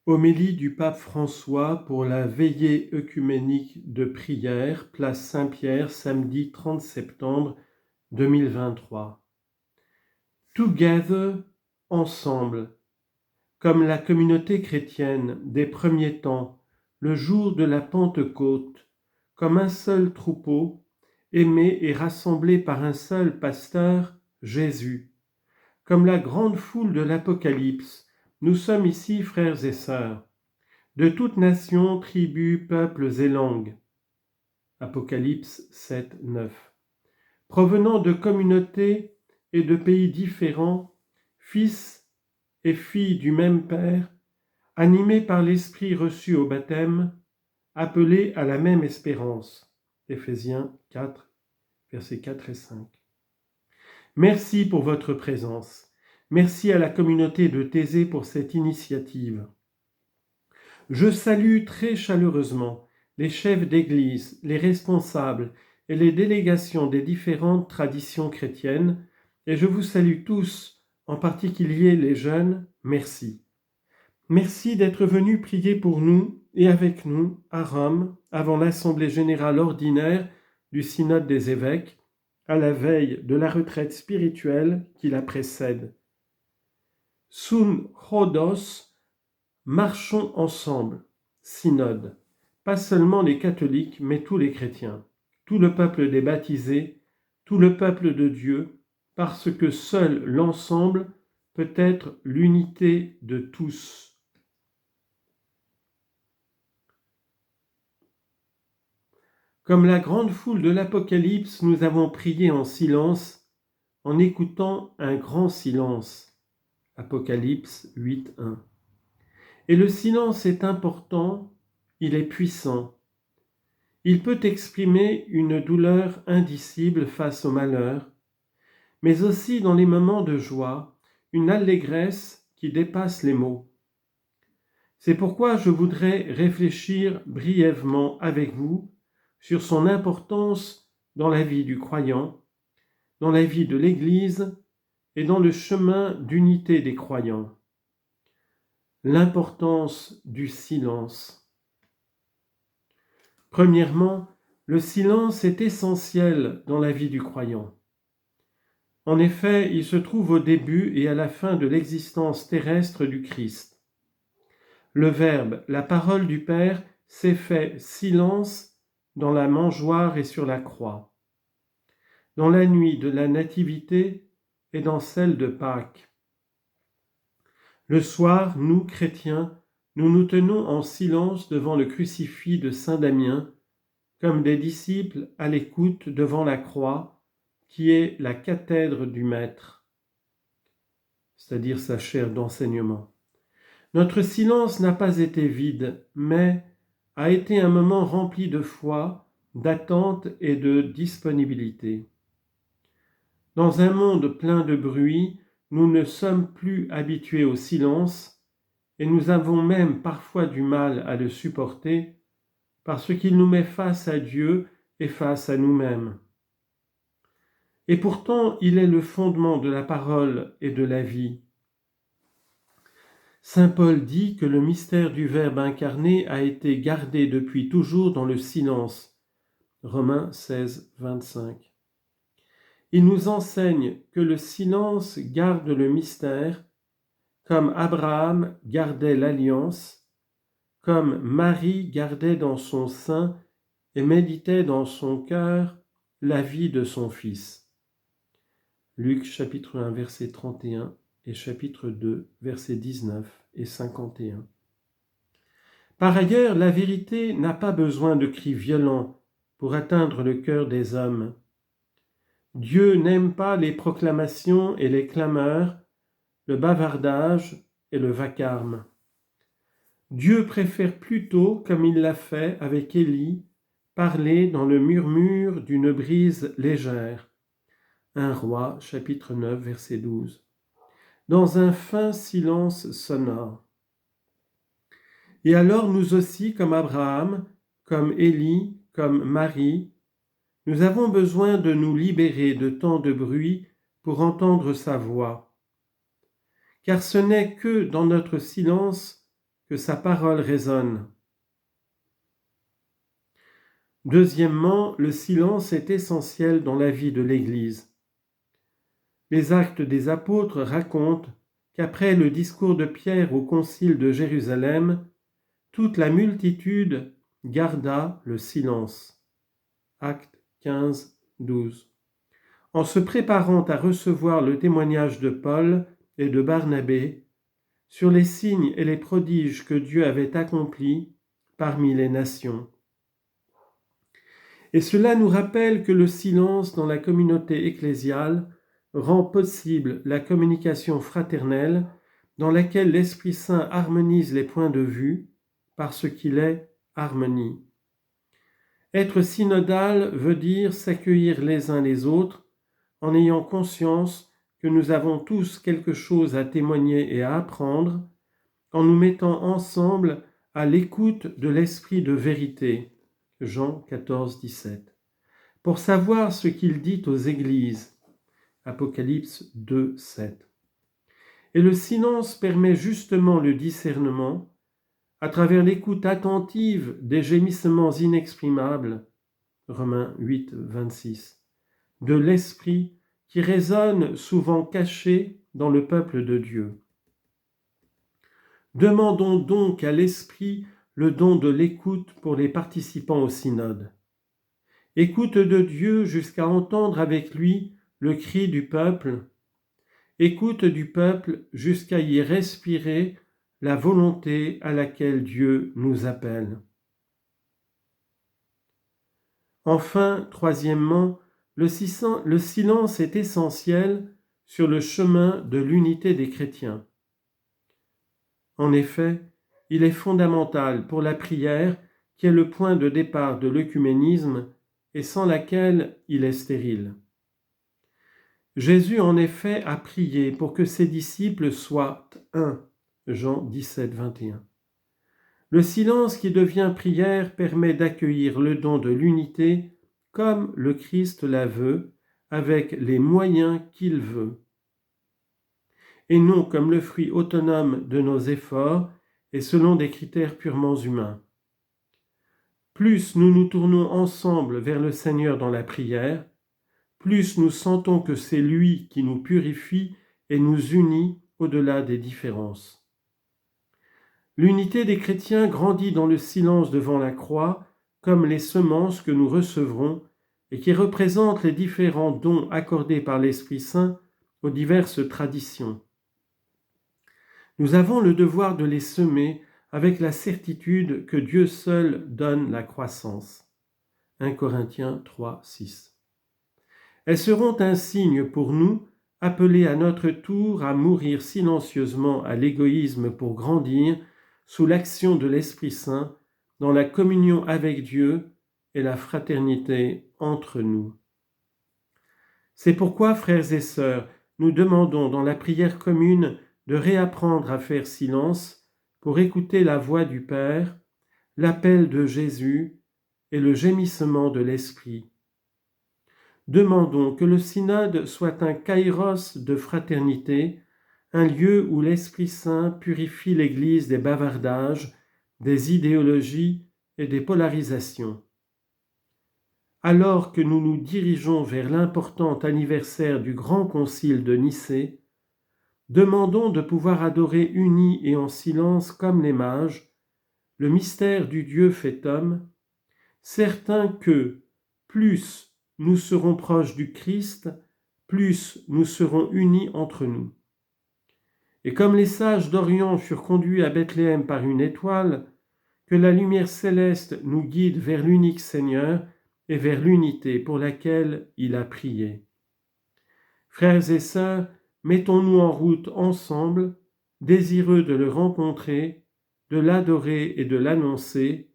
Homélie du pape François pour la veillée œcuménique de prière, place Saint-Pierre, samedi 30 septembre 2023. Together, ensemble, comme la communauté chrétienne des premiers temps, le jour de la Pentecôte, comme un seul troupeau, aimé et rassemblé par un seul pasteur, Jésus. Comme la grande foule de l'Apocalypse, nous sommes ici frères et sœurs, de toutes nations, tribus, peuples et langues. Apocalypse 7, 9. Provenant de communautés et de pays différents, fils et filles du même Père, animés par l'Esprit reçu au baptême, appelés à la même espérance. Éphésiens 4, versets 4 et 5. Merci pour votre présence. Merci à la communauté de Thésée pour cette initiative. Je salue très chaleureusement les chefs d'Église, les responsables et les délégations des différentes traditions chrétiennes, et je vous salue tous, en particulier les jeunes, merci. Merci d'être venus prier pour nous et avec nous à Rome avant l'Assemblée générale ordinaire du Synode des évêques, à la veille de la retraite spirituelle qui la précède. Sun Rhodos, marchons ensemble, synode, pas seulement les catholiques, mais tous les chrétiens, tout le peuple des baptisés, tout le peuple de Dieu, parce que seul l'ensemble peut être l'unité de tous. Comme la grande foule de l'Apocalypse, nous avons prié en silence, en écoutant un grand silence. Apocalypse 8.1. Et le silence est important, il est puissant. Il peut exprimer une douleur indicible face au malheur, mais aussi dans les moments de joie, une allégresse qui dépasse les mots. C'est pourquoi je voudrais réfléchir brièvement avec vous sur son importance dans la vie du croyant, dans la vie de l'Église et dans le chemin d'unité des croyants. L'importance du silence. Premièrement, le silence est essentiel dans la vie du croyant. En effet, il se trouve au début et à la fin de l'existence terrestre du Christ. Le Verbe, la parole du Père, s'est fait silence dans la mangeoire et sur la croix, dans la nuit de la Nativité et dans celle de Pâques. Le soir, nous, chrétiens, nous nous tenons en silence devant le crucifix de Saint Damien, comme des disciples à l'écoute devant la croix, qui est la cathèdre du Maître, c'est-à-dire sa chaire d'enseignement. Notre silence n'a pas été vide, mais a été un moment rempli de foi, d'attente et de disponibilité. Dans un monde plein de bruit, nous ne sommes plus habitués au silence et nous avons même parfois du mal à le supporter parce qu'il nous met face à Dieu et face à nous-mêmes. Et pourtant, il est le fondement de la parole et de la vie. Saint Paul dit que le mystère du Verbe incarné a été gardé depuis toujours dans le silence. Romains 16, 25. Il nous enseigne que le silence garde le mystère, comme Abraham gardait l'alliance, comme Marie gardait dans son sein et méditait dans son cœur la vie de son Fils. Luc chapitre 1 verset 31 et chapitre 2 versets 19 et 51. Par ailleurs, la vérité n'a pas besoin de cris violents pour atteindre le cœur des hommes. Dieu n'aime pas les proclamations et les clameurs, le bavardage et le vacarme. Dieu préfère plutôt, comme il l'a fait avec Élie, parler dans le murmure d'une brise légère. 1 Roi, chapitre 9, verset 12. Dans un fin silence sonore. Et alors nous aussi, comme Abraham, comme Élie, comme Marie, nous avons besoin de nous libérer de tant de bruit pour entendre sa voix. Car ce n'est que dans notre silence que sa parole résonne. Deuxièmement, le silence est essentiel dans la vie de l'Église. Les Actes des Apôtres racontent qu'après le discours de Pierre au concile de Jérusalem, toute la multitude garda le silence. Actes 15, 12. En se préparant à recevoir le témoignage de Paul et de Barnabé sur les signes et les prodiges que Dieu avait accomplis parmi les nations. Et cela nous rappelle que le silence dans la communauté ecclésiale rend possible la communication fraternelle dans laquelle l'Esprit Saint harmonise les points de vue parce qu'il est harmonie. Être synodal veut dire s'accueillir les uns les autres en ayant conscience que nous avons tous quelque chose à témoigner et à apprendre, en nous mettant ensemble à l'écoute de l'Esprit de vérité, Jean 14, 17, pour savoir ce qu'il dit aux églises, Apocalypse 2, 7. Et le silence permet justement le discernement à travers l'écoute attentive des gémissements inexprimables, Romains 8, 26, de l'Esprit qui résonne souvent caché dans le peuple de Dieu. Demandons donc à l'Esprit le don de l'écoute pour les participants au synode. Écoute de Dieu jusqu'à entendre avec lui le cri du peuple. Écoute du peuple jusqu'à y respirer la volonté à laquelle Dieu nous appelle. Enfin, troisièmement, le silence est essentiel sur le chemin de l'unité des chrétiens. En effet, il est fondamental pour la prière qui est le point de départ de l'œcuménisme et sans laquelle il est stérile. Jésus en effet a prié pour que ses disciples soient un, Jean 17, 21. Le silence qui devient prière permet d'accueillir le don de l'unité comme le Christ la veut, avec les moyens qu'il veut, et non comme le fruit autonome de nos efforts et selon des critères purement humains. Plus nous nous tournons ensemble vers le Seigneur dans la prière, plus nous sentons que c'est lui qui nous purifie et nous unit au-delà des différences. L'unité des chrétiens grandit dans le silence devant la croix, comme les semences que nous recevrons et qui représentent les différents dons accordés par l'Esprit Saint aux diverses traditions. Nous avons le devoir de les semer avec la certitude que Dieu seul donne la croissance. 1 Corinthiens 3, 6. Elles seront un signe pour nous, appelés à notre tour à mourir silencieusement à l'égoïsme pour grandir sous l'action de l'Esprit Saint dans la communion avec Dieu et la fraternité entre nous. C'est pourquoi, frères et sœurs, nous demandons dans la prière commune de réapprendre à faire silence pour écouter la voix du Père, l'appel de Jésus et le gémissement de l'Esprit. Demandons que le synode soit un kairos de fraternité, un lieu où l'Esprit Saint purifie l'Église des bavardages, des idéologies et des polarisations. Alors que nous nous dirigeons vers l'important anniversaire du Grand Concile de Nicée, demandons de pouvoir adorer unis et en silence comme les mages, le mystère du Dieu fait homme, certains que, plus nous serons proches du Christ, plus nous serons unis entre nous. Et comme les sages d'Orient furent conduits à Bethléem par une étoile, que la lumière céleste nous guide vers l'unique Seigneur et vers l'unité pour laquelle il a prié. Frères et sœurs, mettons-nous en route ensemble, désireux de le rencontrer, de l'adorer et de l'annoncer,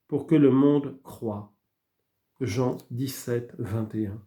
pour que le monde croie. Jean 17, 21.